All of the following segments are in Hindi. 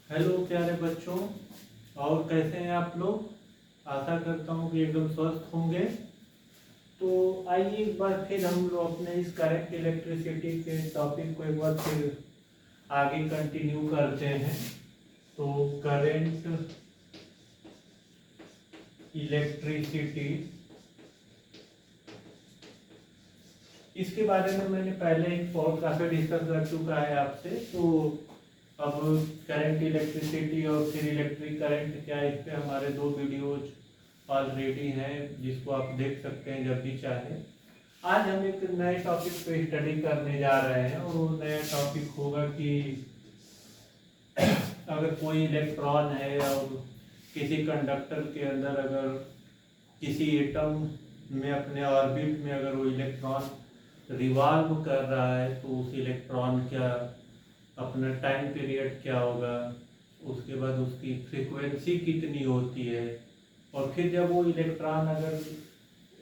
हेलो प्यारे बच्चों, और कैसे हैं आप लोग। आशा करता हूँ कि एकदम स्वस्थ होंगे। तो आइए एक बार फिर हम लोग अपने इस करंट इलेक्ट्रिसिटी के टॉपिक को एक बार फिर आगे कंटिन्यू करते हैं। तो करंट इलेक्ट्रिसिटी, इसके बारे में मैंने पहले एक बहुत काफ़ी डिस्कस कर चुका है आपसे। तो अब करंट इलेक्ट्रिसिटी और फिर इलेक्ट्रिक करंट क्या है, इस पे हमारे 2 वीडियोज ऑलरेडी हैं, जिसको आप देख सकते हैं जब भी चाहे। आज हम एक नए टॉपिक पे स्टडी करने जा रहे हैं, और वो नया टॉपिक होगा कि अगर कोई इलेक्ट्रॉन है और किसी कंडक्टर के अंदर अगर किसी एटम में अपने ऑर्बिट में अगर वो इलेक्ट्रॉन रिवॉल्व कर रहा है, तो उस इलेक्ट्रॉन क्या अपना टाइम पीरियड क्या होगा, उसके बाद उसकी फ्रीक्वेंसी कितनी होती है, और फिर जब वो इलेक्ट्रॉन अगर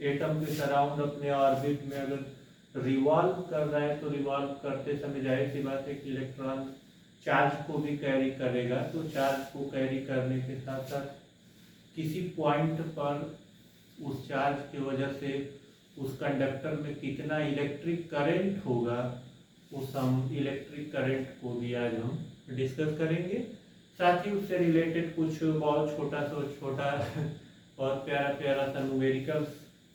एटम के सराउंड अपने ऑर्बिट में अगर रिवॉल्व कर रहा है, तो रिवॉल्व करते समय जाहिर सी बात है कि इलेक्ट्रॉन चार्ज को भी कैरी करेगा। तो चार्ज को कैरी करने के साथ साथ किसी पॉइंट पर उस चार्ज की वजह से उस कंडक्टर में कितना इलेक्ट्रिक करंट होगा, उस हम इलेक्ट्रिक करंट को भी आज हम डिस्कस करेंगे। साथ ही उससे रिलेटेड कुछ बहुत छोटा बहुत प्यारा प्यारा सा न्यूमेरिकल्स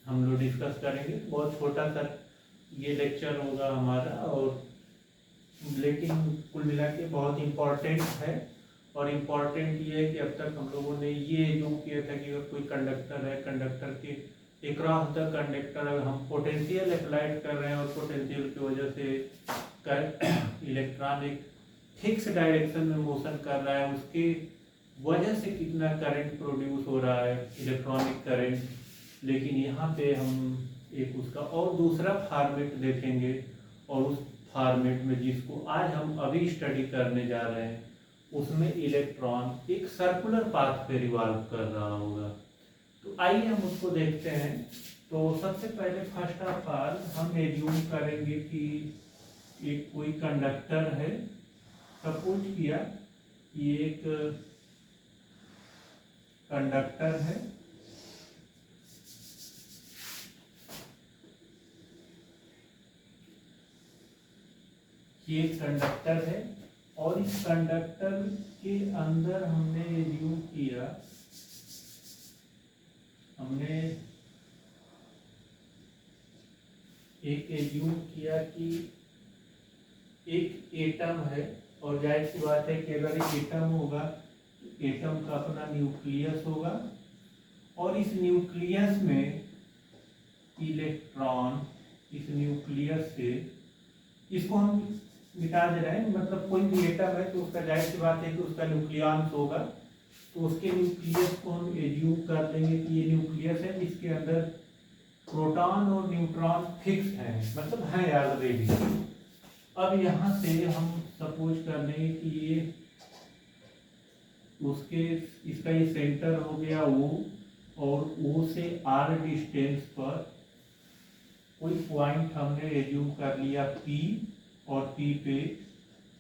हम लोग डिस्कस करेंगे। बहुत छोटा सा ये लेक्चर होगा हमारा, और लेकिन कुल मिला के बहुत इम्पोर्टेंट है। और इम्पोर्टेंट ये है कि अब तक हम लोगों ने ये जो किया था कि अगर कोई कंडक्टर है, कंडक्टर के अक्रॉस द कंडक्टर अगर हम पोटेंशियल अप्लाइड कर रहे हैं, और पोटेंशियल की वजह से इलेक्ट्रॉन एक फिक्स डायरेक्शन में मोशन कर रहा है, उसके वजह से कितना करंट प्रोड्यूस हो रहा है, इलेक्ट्रॉनिक करंट। लेकिन यहाँ पे हम एक उसका और दूसरा फॉर्मेट देखेंगे, और उस फॉर्मेट में जिसको आज हम अभी स्टडी करने जा रहे हैं, उसमें इलेक्ट्रॉन एक सर्कुलर पाथ पे रिवॉल्व कर रहा होगा। तो आइए हम उसको देखते हैं। तो सबसे पहले फर्स्ट ऑफ ऑल हम एज्यूम करेंगे कि एक कोई कंडक्टर है। सपोज किया ये एक कंडक्टर है, ये कंडक्टर है, और इस कंडक्टर के अंदर हमने एज्यूम किया, हमने एक एज्यूम किया कि एक एटम है। और जाहिर सी बात है कि अगर एक एटम होगा, एटम का अपना न्यूक्लियस होगा, और इस न्यूक्लियस में इलेक्ट्रॉन, इस न्यूक्लियस से, इसको हम मिटा दे रहे हैं, मतलब कोई भी एटम है तो उसका जाहिर सी बात है कि उसका न्यूक्लियस होगा। तो उसके न्यूक्लियस को हम एज्यूम कर लेंगे कि ये न्यूक्लियस है, इसके अंदर प्रोटॉन और न्यूट्रॉन फिक्स हैं, मतलब हैं ऑलरेडी। अब यहाँ से हम सपोज कर लेंगे कि ये उसके, इसका ये सेंटर हो गया O, और O से R डिस्टेंस पर कोई पॉइंट हमने एज्यूम कर लिया P, और P पे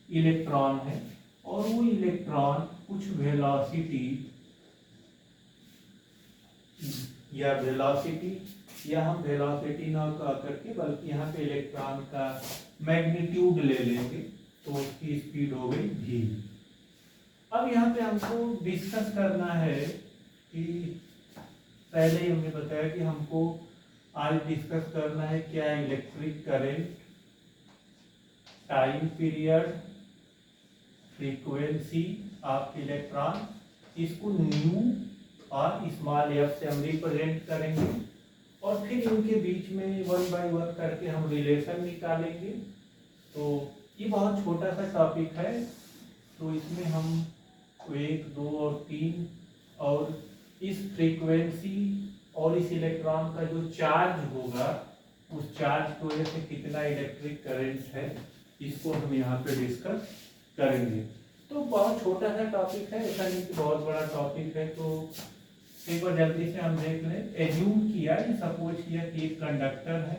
इलेक्ट्रॉन है, और वो इलेक्ट्रॉन कुछ वेलोसिटी या हम वेलोसिटी ना कह करके बल्कि यहाँ पे इलेक्ट्रॉन का मैग्नीट्यूड ले लेंगे, तो उसकी स्पीड हो गई v। अब यहाँ पे हमको डिस्कस करना है कि पहले ही हमने बताया कि हमको आज डिस्कस करना है क्या electric current, time period, frequency of electron, इसको न्यू और स्मॉल एफ से हम रिप्रेजेंट करेंगे, और फिर इनके बीच में वन बाय वन करके हम रिलेशन निकालेंगे। तो ये बहुत छोटा सा टॉपिक है, तो इसमें हम 1, 2 और 3, और इस फ्रीक्वेंसी और इस इलेक्ट्रॉन का जो चार्ज होगा, उस चार्ज की वजह से कितना इलेक्ट्रिक करंट है, इसको हम यहाँ पे डिस्कस करेंगे। तो बहुत छोटा सा टॉपिक है, ऐसा नहीं कि बहुत बड़ा टॉपिक है। तो एक बार जल्दी से हम देख लें। एज्यूम किया, सपोज किया कि एक कंडक्टर है,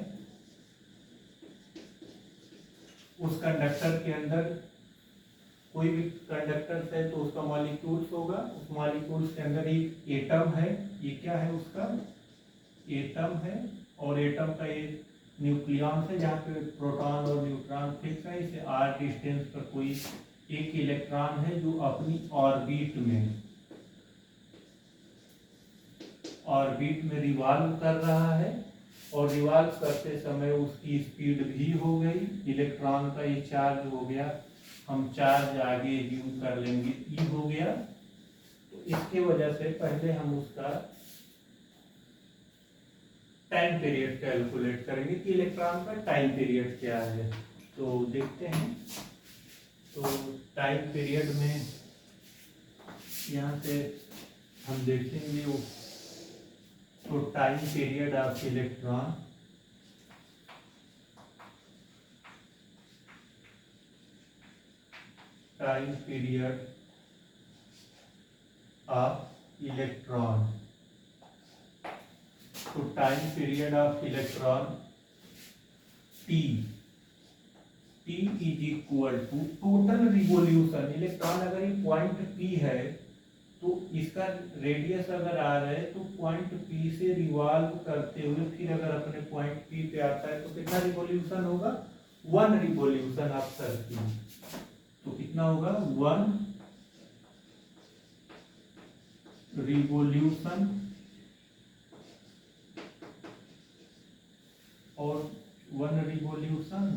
उस कंडक्टर के अंदर कोई भी कंडक्टर है तो उसका मॉलिक्यूल्स होगा, उस मॉलिक्यूल्स के अंदर एक एटम है, ये क्या है उसका एटम है, और एटम का एक न्यूक्लियस है जहाँ पे प्रोटॉन और न्यूट्रॉन फिक्स है, इसे r डिस्टेंस पर कोई एक इलेक्ट्रॉन है जो अपनी ऑर्बिट में रिवॉल्व कर रहा है, और रिवॉल्व करते समय उसकी स्पीड भी हो गई, इलेक्ट्रॉन का ये चार्ज हो गया, हम चार्ज आगे यूज कर लेंगे ई हो गया। तो इसके वजह से पहले हम उसका टाइम पीरियड कैलकुलेट करेंगे कि इलेक्ट्रॉन का टाइम पीरियड क्या है। तो देखते हैं, तो टाइम पीरियड में यहाँ से हम देखेंगे वो, तो time period of electron time period of electron, तो time period of electron T is equal to total revolution. Electron अगर ये पॉइंट पी है तो इसका रेडियस अगर आ रहा है तो पॉइंट पी से रिवॉल्व करते हुए फिर अगर अपने पॉइंट पी पे आता है तो कितना रिवॉल्यूशन होगा, 1 रिवॉल्यूशन ऑफ सर्किल। तो कितना होगा 1 रिवॉल्यूशन, और 1 रिवॉल्यूशन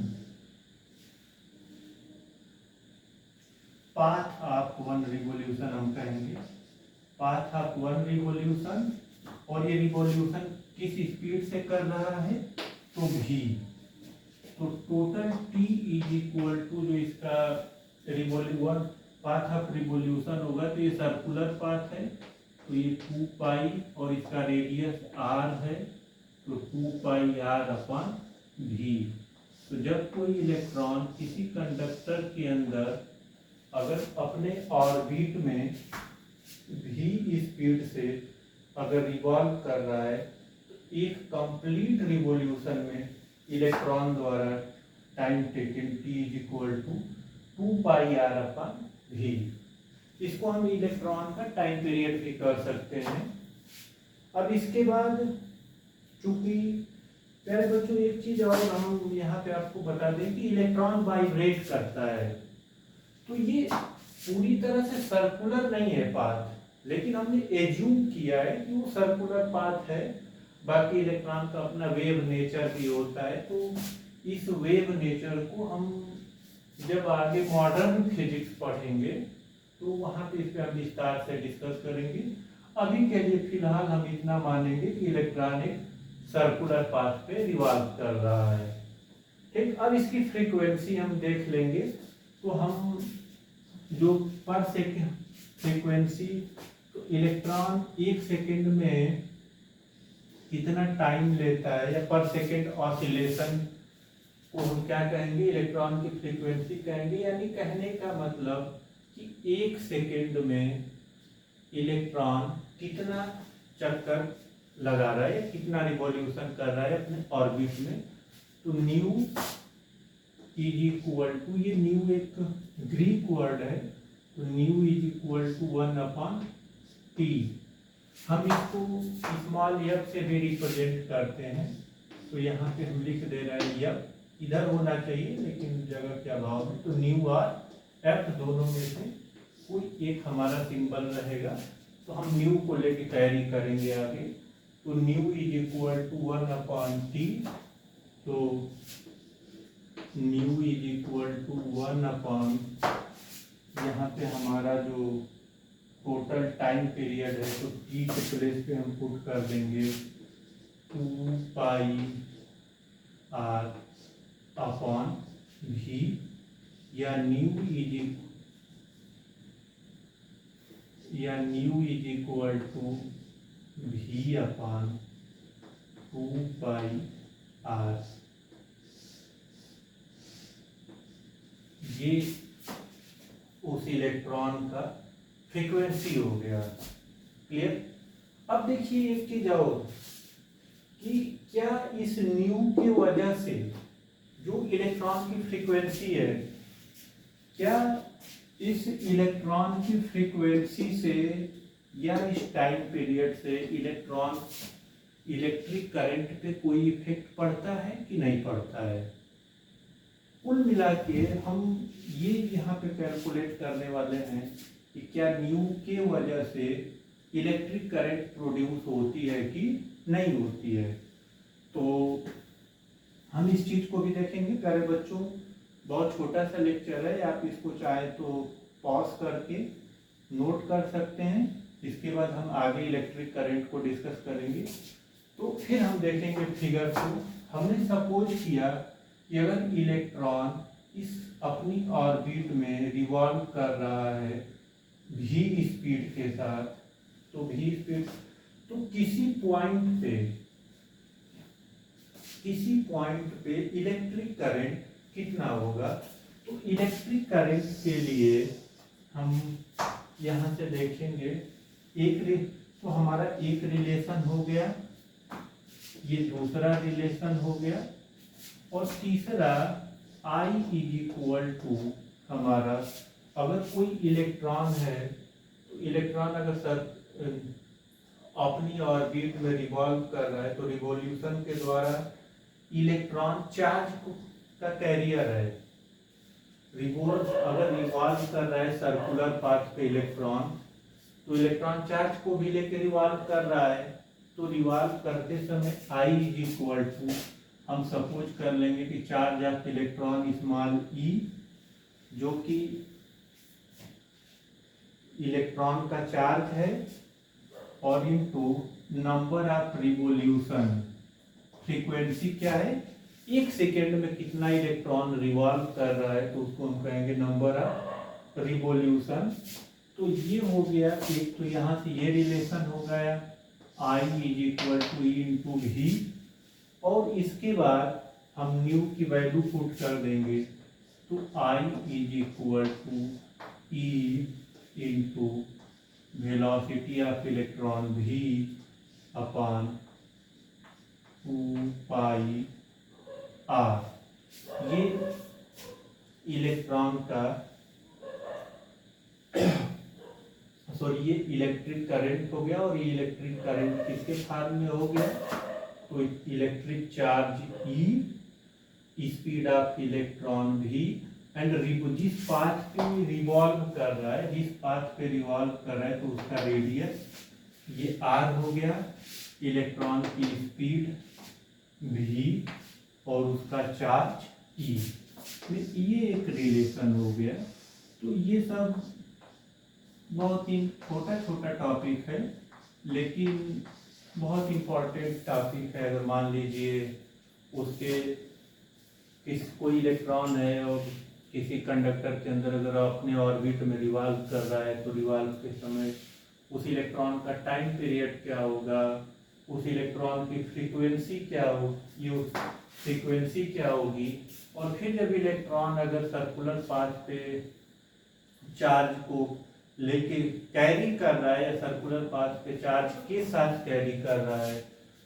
पाथ ऑफ 1 रिवॉल्यूशन हम कहेंगे, पाथ ऑफ 1 रिवॉल्यूशन, और ये रिवॉल्यूशन किस स्पीड से कर रहा है तो v, तो total t is equal to जो इसका रिवॉल्यूशन पाथ ऑफ रिवॉल्यूशन होगा, तो ये सर्कुलर पाथ है तो ये 2 पाई और इसका रेडियस r है तो 2 पाई r अपॉन v। तो जब कोई इलेक्ट्रॉन किसी कंडक्टर के अंदर अगर अपने ऑर्बिट में v स्पीड से अगर रिवॉल्व कर रहा है तो एक कंप्लीट रिवॉल्यूशन में इलेक्ट्रॉन द्वारा time taken t is equal to 2 pi r upon v। इसको हम इलेक्ट्रॉन का टाइम पीरियड भी कर सकते हैं। अब इसके बाद चूंकि प्यारे बच्चों एक चीज और हम यहाँ पे आपको बता दें कि इलेक्ट्रॉन वाइब्रेट करता है, तो ये पूरी तरह से सर्कुलर नहीं है पाथ, लेकिन हमने एज्यूम किया है कि वो सर्कुलर पाथ है। बाकी इलेक्ट्रॉन का अपना वेव नेचर भी होता है, तो इस वेव नेचर को हम जब आगे मॉडर्न फिजिक्स पढ़ेंगे तो वहाँ पे इस पे हम विस्तार से डिस्कस करेंगे। अभी के लिए फिलहाल हम इतना मानेंगे कि इलेक्ट्रॉन एक सर्कुलर पाथ पे रिवॉल्व कर रहा है। ठीक, अब इसकी फ्रीक्वेंसी हम देख लेंगे। तो हम जो पर सेकेंड फ्रीक्वेंसी, तो इलेक्ट्रॉन 1 सेकेंड में कितना टाइम लेता है, या पर सेकेंड ऑसिलेशन को हम क्या कहेंगे, इलेक्ट्रॉन की फ्रीक्वेंसी कहेंगे। यानी कहने का मतलब कि 1 सेकेंड में इलेक्ट्रॉन कितना चक्कर लगा रहा है, कितना रिवॉल्यूशन कर रहा है अपने ऑर्बिट में। तो न्यू इज इक्वल टू, ये न्यू एक ग्रीक वर्ड है, तो nu is equal to 1 upon T. हम इसको स्मॉल एफ से भी रिप्रेजेंट करते हैं, तो यहाँ पे हम लिख दे रहे हैं एफ, इधर होना चाहिए लेकिन जगह के अभाव में, तो न्यू और एफ दोनों में से कोई एक हमारा सिंबल रहेगा, तो हम न्यू को लेके कैरी करेंगे आगे। तो nu is equal to 1 upon T, तो nu is equal to 1 upon, यहाँ पे हमारा जो टोटल टाइम पीरियड है तो टी के प्लेस पे हम पुट कर देंगे 2 पाई आर अपॉन भी, या न्यू इज इक्वल टू भी अपॉन 2 पाई आर। ये उस इलेक्ट्रॉन का फ्रीक्वेंसी हो गया। क्लियर? अब देखिए एक चीज और कि क्या इस न्यू की वजह से जो इलेक्ट्रॉन की फ्रीक्वेंसी है, क्या इस इलेक्ट्रॉन की फ्रीक्वेंसी से या इस टाइम पीरियड से इलेक्ट्रॉन इलेक्ट्रिक करंट पे कोई इफेक्ट पड़ता है कि नहीं पड़ता है। कुल मिला के हम ये यहाँ पे कैलकुलेट करने वाले हैं कि क्या न्यू के वजह से इलेक्ट्रिक करंट प्रोड्यूस होती है कि नहीं होती है। तो हम इस चीज को भी देखेंगे प्यारे बच्चों। बहुत छोटा सा लेक्चर है, आप इसको चाहे तो पॉज करके नोट कर सकते हैं। इसके बाद हम आगे इलेक्ट्रिक करंट को डिस्कस करेंगे। तो फिर हम देखेंगे फिगर को। हमने सपोज किया कि अगर इलेक्ट्रॉन इस अपनी ऑर्बिट में रिवॉल्व कर रहा है v स्पीड के साथ, तो v स्पीड, तो किसी पॉइंट पे इलेक्ट्रिक करंट कितना होगा। तो इलेक्ट्रिक करंट के लिए हम यहाँ से देखेंगे तो हमारा एक रिलेशन हो गया, ये दूसरा रिलेशन हो गया, और तीसरा I इज इक्वल टू हमारा, अगर कोई इलेक्ट्रॉन है तो इलेक्ट्रॉन अगर अपनी ऑर्बिट में रिवॉल्व कर रहा है तो रिवॉल्यूशन के द्वारा इलेक्ट्रॉन चार्ज का कैरियर है। अगर रिवॉल्व कर रहा है सर्कुलर पाथ पे इलेक्ट्रॉन, तो इलेक्ट्रॉन चार्ज को भी लेकर रिवॉल्व कर रहा है। तो रिवॉल्व करते समय I इज इक्वल टू, हम सपोज कर लेंगे कि charge of electron small e, जो कि इलेक्ट्रॉन का चार्ज है, और into number of revolution, frequency क्या है, एक सेकेंड में कितना इलेक्ट्रॉन रिवॉल्व कर रहा है, तो उसको हम कहेंगे नंबर ऑफ रिवॉल्यूशन। तो ये हो गया एक, तो यहाँ से ये रिलेशन हो गया I is equal to E into V, और इसके बाद हम न्यू की वैल्यू पुट कर देंगे। तो I is equal to E into velocity of electron V upon 2 pi r। ये इलेक्ट्रॉन का ये इलेक्ट्रिक करंट हो गया, और ये इलेक्ट्रिक करंट किसके फॉर्म में हो गया, तो electric charge E, speed of electron V, and जिस पाथ पे रिवॉल्व कर रहा है, जिस पाथ पे रिवॉल्व कर रहा है तो उसका रेडियस ये r हो गया, इलेक्ट्रॉन की स्पीड v और उसका चार्ज E। ये एक रिलेशन हो गया। तो ये सब बहुत ही छोटा छोटा टॉपिक है, लेकिन बहुत इम्पोर्टेंट टॉपिक है। अगर मान लीजिए उसके कोई इलेक्ट्रॉन है और किसी कंडक्टर के अंदर अगर अपने ऑर्बिट में रिवॉल्व कर रहा है, तो रिवॉल्व के समय उस इलेक्ट्रॉन का टाइम पीरियड क्या होगा, उस इलेक्ट्रॉन की फ्रीक्वेंसी क्या होगी, ये फ्रीक्वेंसी क्या होगी, और फिर जब इलेक्ट्रॉन अगर सर्कुलर पाथ पे चार्ज को लेके कैरी कर रहा है, या सर्कुलर पाथ पे चार्ज के साथ कैरी कर रहा है,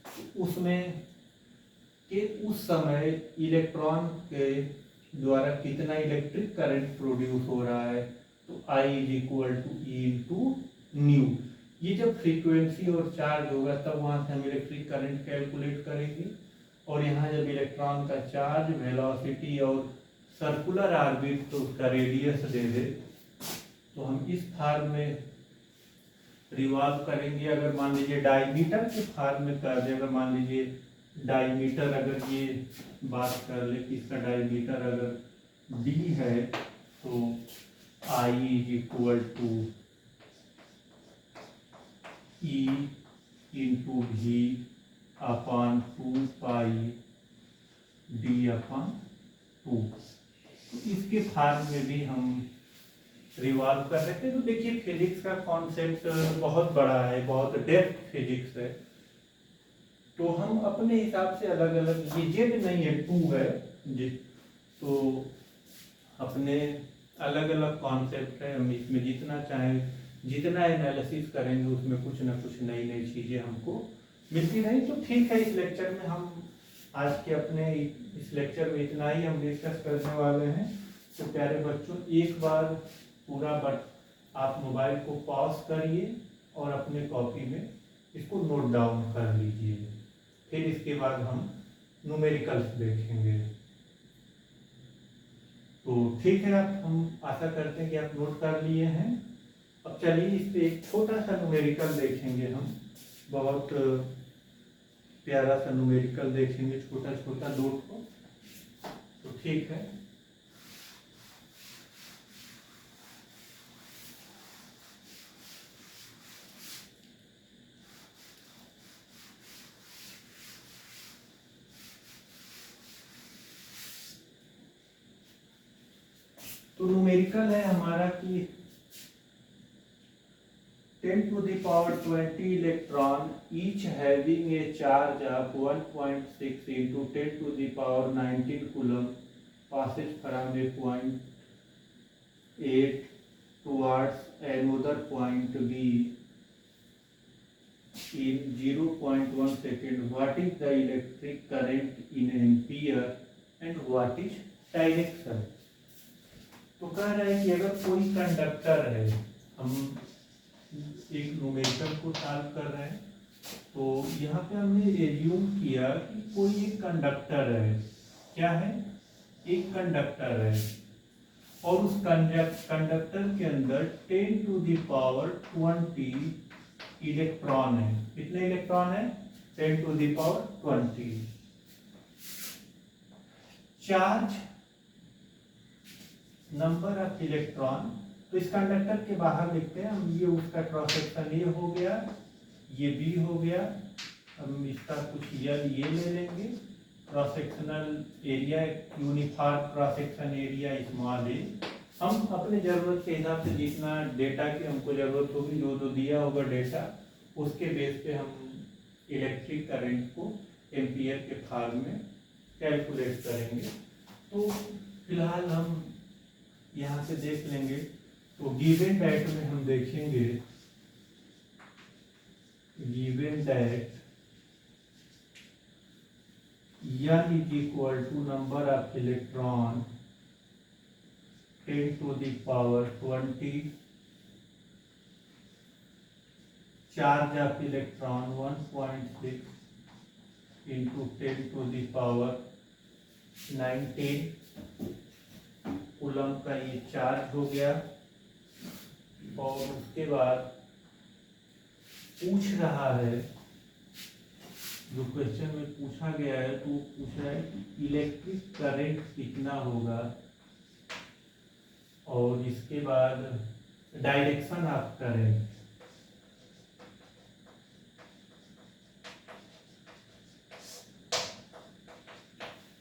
तो उसमें कि उस समय इलेक्ट्रॉन के द्वारा कितना इलेक्ट्रिक करंट प्रोड्यूस हो रहा है। तो I is equal to E into nu. ये जब फ्रीक्वेंसी और चार्ज होगा तब वहाँ से हम इलेक्ट्रिक करंट कैलकुलेट करेंगे, और यहाँ जब इलेक्ट्रॉन का चार्ज, वेलोसिटी और सर्कुलर ऑर्बिट तो उसका रेडियस दे दे, तो हम इस फॉर्म में रिवॉल्व करेंगे। अगर मान लीजिए डायमीटर के फॉर्म में कर दे, अगर मान लीजिए डायमीटर, अगर ये बात कर ले कि इसका डायमीटर अगर d है, तो I is equal to E into V upon 2 pi d upon 2। तो इसके फॉर्म में भी हम रिवॉल्व कर सकते हैं। तो देखिए फिजिक्स का कॉन्सेप्ट बहुत बड़ा है, बहुत डेप्थ फिजिक्स है, तो हम अपने हिसाब से अलग अलग, ये जेड नहीं है 2 है जी, तो अपने अलग अलग कॉन्सेप्ट है। हम इसमें जितना चाहें, जितना एनालिसिस करेंगे उसमें कुछ ना कुछ नई नई चीज़ें हमको मिलती रहें। तो ठीक है, इस लेक्चर में हम आज के अपने इस लेक्चर में इतना ही हम डिस्कस करने वाले हैं। तो प्यारे बच्चों, एक बार पूरा, बट आप मोबाइल को पॉज करिए और अपने कॉपी में इसको नोट डाउन कर लीजिए। फिर इसके बाद हम न्यूमेरिकल्स देखेंगे। तो ठीक है, आप हम आशा करते हैं कि आप नोट कर लिए हैं। अब चलिए इस पे एक छोटा सा न्यूमेरिकल देखेंगे हम। बहुत प्यारा सा न्यूमेरिकल देखेंगे, छोटा छोटा नोट को। तो ठीक है, तो न्यूमेरिकल है हमारा कि 10 to the power 20 electron each having a charge of 1.6 into 10 to the power 19 coulomb passes from a point A towards another point B in 0.1 second. What is the electric current in ampere and what is direction? तो कह रहे हैं कि अगर कोई कंडक्टर है, हम एक न्यूमेरिकल को सॉल्व कर रहे हैं, तो यहाँ पे हमने एज्यूम किया कि कोई एक कंडक्टर है। क्या है? एक कंडक्टर है और उस कंडक्टर के अंदर 10 to the power 20 इलेक्ट्रॉन है। कितने इलेक्ट्रॉन है? 10 to the power 20। Charge number of electron, तो इस कंडक्टर के बाहर लिखते हैं हम, ये उसका क्रॉस सेक्शन ये हो गया, ये बी हो गया। हम इसका कुछ ये ले लेंगे, cross sectional area, uniform cross section area small A. हम अपने ज़रूरत के हिसाब से जितना डेटा की हमको ज़रूरत होगी, जो दिया होगा डेटा, उसके बेस पे हम इलेक्ट्रिक करंट को एम्पियर के फॉर्म में कैलकुलेट करेंगे। तो फिलहाल हम यहाँ से देख लेंगे। तो गिवन दैट में हम देखेंगे, given that n is equal to number of electron 10 to the power 20, charge of electron 1.6 into 10 to the power 19 coulomb का ये चार्ज हो गया। और उसके बाद पूछ रहा है, जो क्वेश्चन में पूछा गया है, तो पूछ रहा है कि इलेक्ट्रिक करंट कितना होगा और इसके बाद direction of current.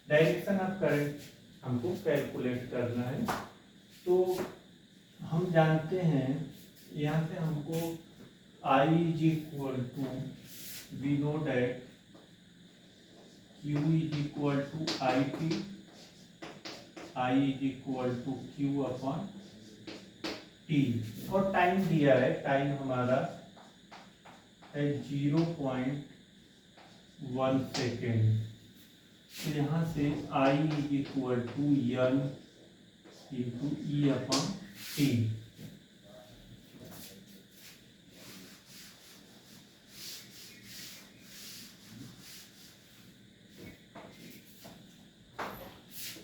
Direction of current हमको कैलकुलेट करना है। तो हम जानते हैं, यहाँ से हमको I is equal to, we know that Q is equal to IT, I is equal to Q upon T, और टाइम दिया है, टाइम हमारा है 0.1 सेकेंड। तो यहाँ से I is equal to N into E upon T।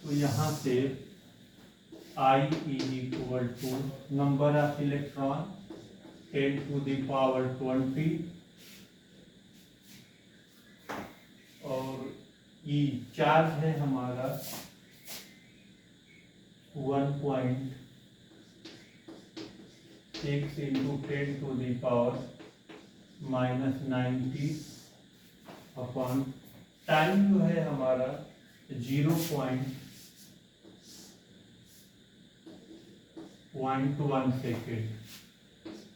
तो यहाँ से I is equal to number of electron 10 to the power 20 और E चार्ज है हमारा 1.6 into 10 to the power -90 upon time जो है हमारा 0.1 सेकेंड।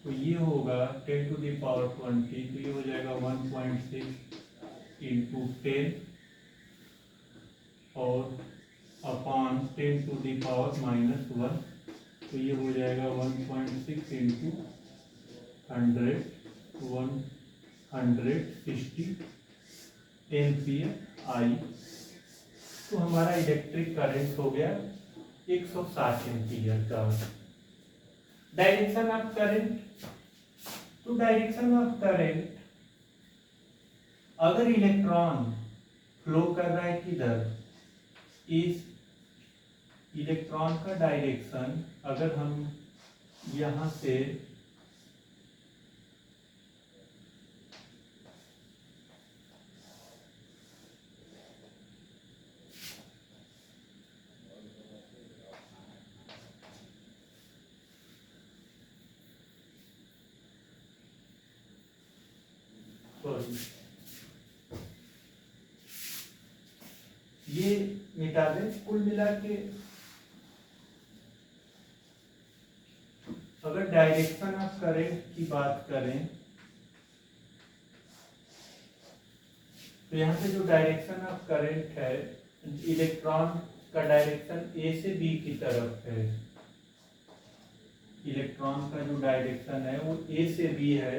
तो ये होगा 10 to the power 20, तो ये हो जाएगा 1.6 into 10 और अपॉन 10 to the power -1, तो ये हो जाएगा 1.6 into 100, 160 एम्पियर आई। तो हमारा इलेक्ट्रिक करंट हो गया 160 एम्पियर का। डायरेक्शन ऑफ करंट, तो डायरेक्शन ऑफ करंट, अगर इलेक्ट्रॉन फ्लो कर रहा है किधर, इस इलेक्ट्रॉन का डायरेक्शन अगर हम यहां से ये मिटा दें, कुल मिला के अगर डायरेक्शन ऑफ करंट की बात करें तो यहाँ पे जो डायरेक्शन ऑफ करंट है, इलेक्ट्रॉन का डायरेक्शन ए से बी की तरफ है। इलेक्ट्रॉन का जो डायरेक्शन है वो ए से बी है।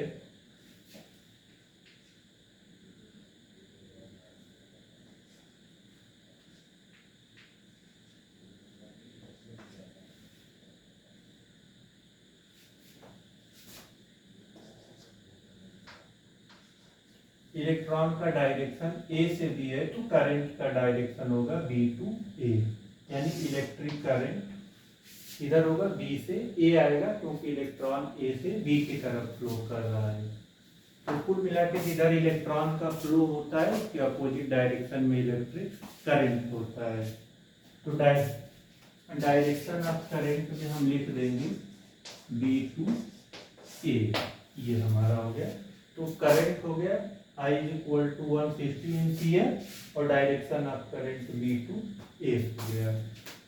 इलेक्ट्रॉन का डायरेक्शन ए से बी है तो करंट का डायरेक्शन होगा बी टू ए, यानी इलेक्ट्रिक करंट इधर होगा बी से ए आएगा क्योंकि इलेक्ट्रॉन ए से बी की तरफ फ्लो कर रहा है। तो कुल मिला के जिधर इलेक्ट्रॉन का फ्लो होता है उसके अपोजिट डायरेक्शन में इलेक्ट्रिक करंट होता है। तो डायरेक्शन ऑफ करंट में हम लिख देंगे बी टू ए, ये हमारा हो गया। तो करंट हो गया I इक्वल टू 160 एम्पियर और direction of current B to A हो गया।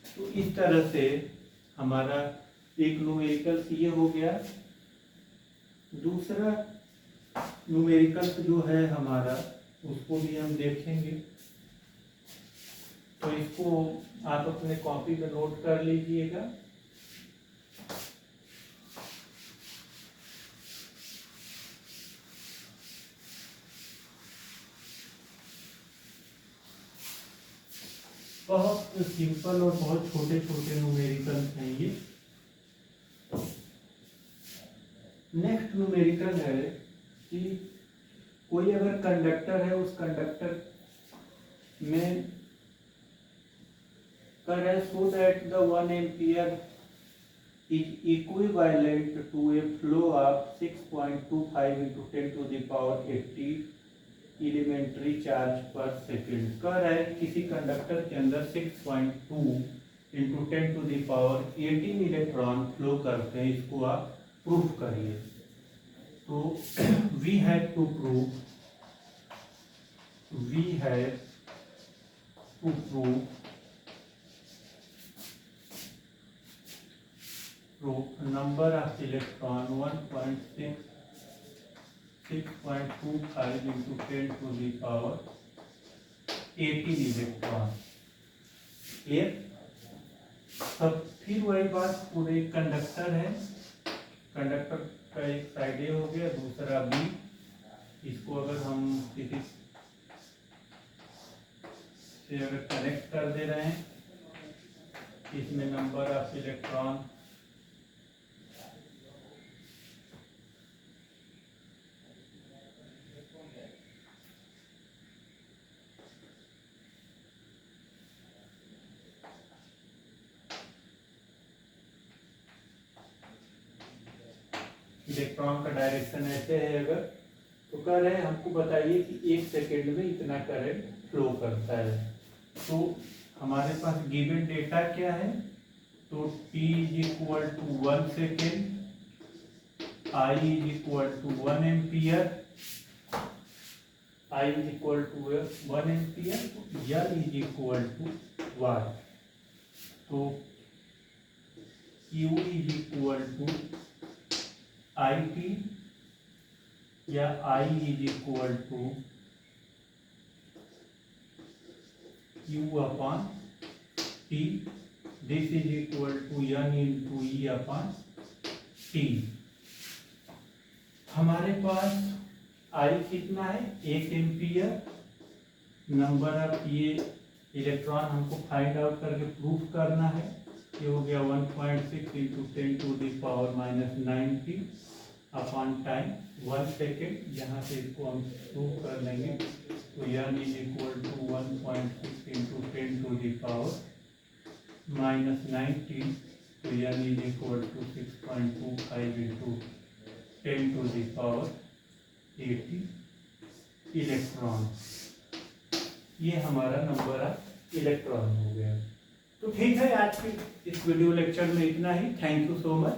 तो इस तरह से हमारा एक न्यूमेरिकल ये हो गया। दूसरा न्यूमेरिकल जो है हमारा उसको भी हम देखेंगे, तो इसको आप अपने कॉपी में नोट कर लीजिएगा। बहुत सिंपल और बहुत छोटे छोटे न्यूमेरिकल्स हैं ये। नेक्स्ट न्यूमेरिकल है कि कोई अगर कंडक्टर है, उस कंडक्टर में कर है so that the 1 ampere is equivalent to a flow of 6.25 into 10 to the power 80 elementary charge per second. कह रहा है किसी कंडक्टर के अंदर 6.2 into 10 to the power 18 electron flow करते हैं, इसको आप प्रूव करिए। तो we have to prove number of electron 6.25 into 10 to the power 18 electron. Clear? सब फिर वही बात, पूरे कंडक्टर है, कंडक्टर का एक साइड ए हो गया, दूसरा बी। इसको अगर हम किसी से अगर कनेक्ट कर दे रहे हैं, इसमें नंबर ऑफ इलेक्ट्रॉन इलेक्ट्रॉन का डायरेक्शन ऐसे है अगर, तो कह रहे हैं हमको बताइए कि 1 सेकेंड में इतना करंट फ्लो करता है। तो हमारे पास गिवन डेटा क्या है, तो t is equal to 1 second, I is equal to 1 ampere, I is equal to 1 ampere, L is equal to watt. तो Q is equal to IT या I is equal to Q upon T, this is equal to N into E upon T। हमारे पास I कितना है, 1 एम्पियर। नंबर ऑफ ये इलेक्ट्रॉन हमको फाइंड आउट करके प्रूफ करना है, ये हो गया 1.6 इंटू 10⁻⁻90 अपॉन टाइम 1 सेकेंड। यहाँ से इसको हम प्रूव कर लेंगे, तो n is equal to 1.6 into 10⁻90, तो n is equal to 6.25 into 10⁻80 electron. ये हमारा नंबर ऑफ इलेक्ट्रॉन हो गया। तो ठीक है, आज की इस वीडियो लेक्चर में इतना ही। Thank you so much.